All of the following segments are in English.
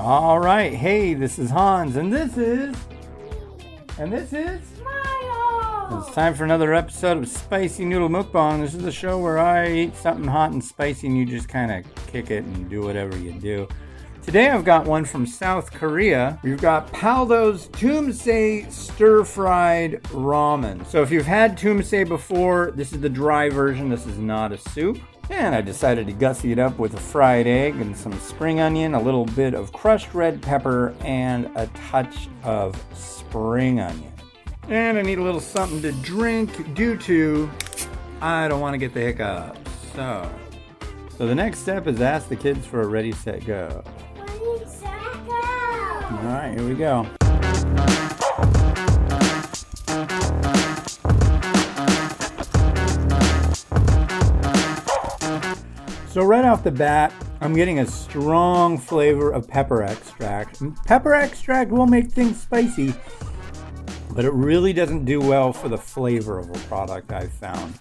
All right. Hey, this is Hans, and this is Smile! It's time for another episode of Spicy Noodle Mukbang. This is the show where I eat something hot and spicy, and you just kind of kick it and do whatever you do. Today I've got one from South Korea. We've got Paldo's Teumsae stir-fried ramen. So if you've had Teumsae before, this is the dry version. This is not a soup. And I decided to gussy it up with a fried egg and some spring onion, a little bit of crushed red pepper, and a touch of spring onion. And I need a little something to drink due to I don't want to get the hiccups. So the next step is ask the kids for a ready, set, go. Ready, set, go! All right, here we go. So right off the bat, I'm getting a strong flavor of pepper extract. And pepper extract will make things spicy, but it really doesn't do well for the flavor of a product I've found.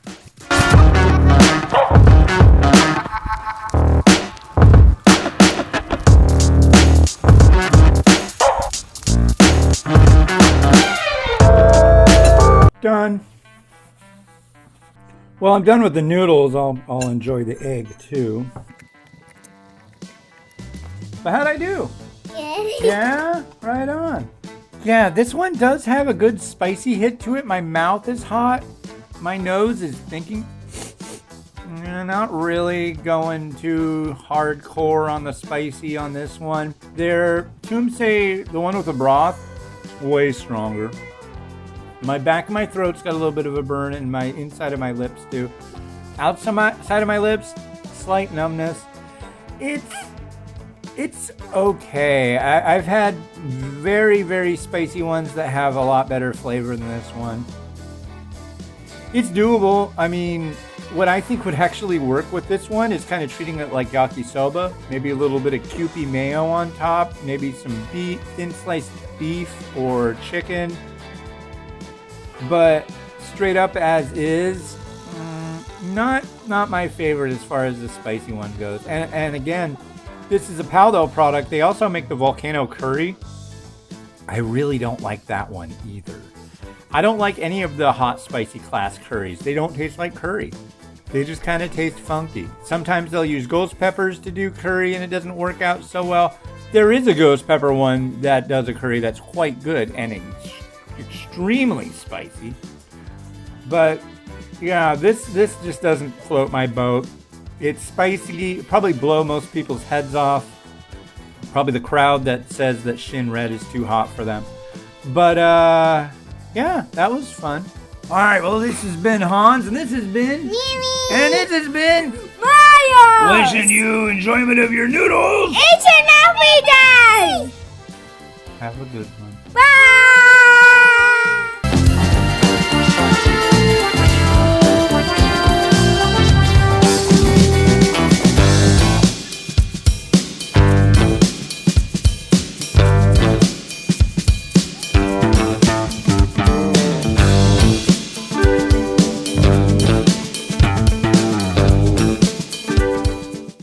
Done. Well, I'm done with the noodles. I'll enjoy the egg too. But how'd I do? Yeah, right on. Yeah, this one does have a good spicy hit to it. My mouth is hot. My nose is thinking. Not really going too hardcore on the spicy on this one. Their Teumsae, the one with the broth, way stronger. My back of my throat's got a little bit of a burn, and my inside of my lips too. Outside of my lips, slight numbness. It's okay. I've had very, very spicy ones that have a lot better flavor than this one. It's doable. I mean, what I think would actually work with this one is kind of treating it like yakisoba. Maybe a little bit of Kewpie mayo on top. Maybe some thin sliced beef or chicken. But straight up as is, not my favorite as far as the spicy one goes. And again, this is a Paldo product. They also make the volcano curry. I really don't like that one either. I don't like any of the hot spicy class curries. They don't taste like curry. They just kind of taste funky. Sometimes they'll use ghost peppers to do curry and it doesn't work out so well. There is a ghost pepper one that does a curry that's quite good and extremely spicy. But yeah, this just doesn't float my boat. It's spicy, probably blow most people's heads off. Probably the crowd that says that Shin Red is too hot for them. But yeah, that was fun. All right, well, this has been Hans, and this has been Mimi! And this has been Mario! Wishing you enjoyment of your noodles. Each and every day! Have a good one. Bye!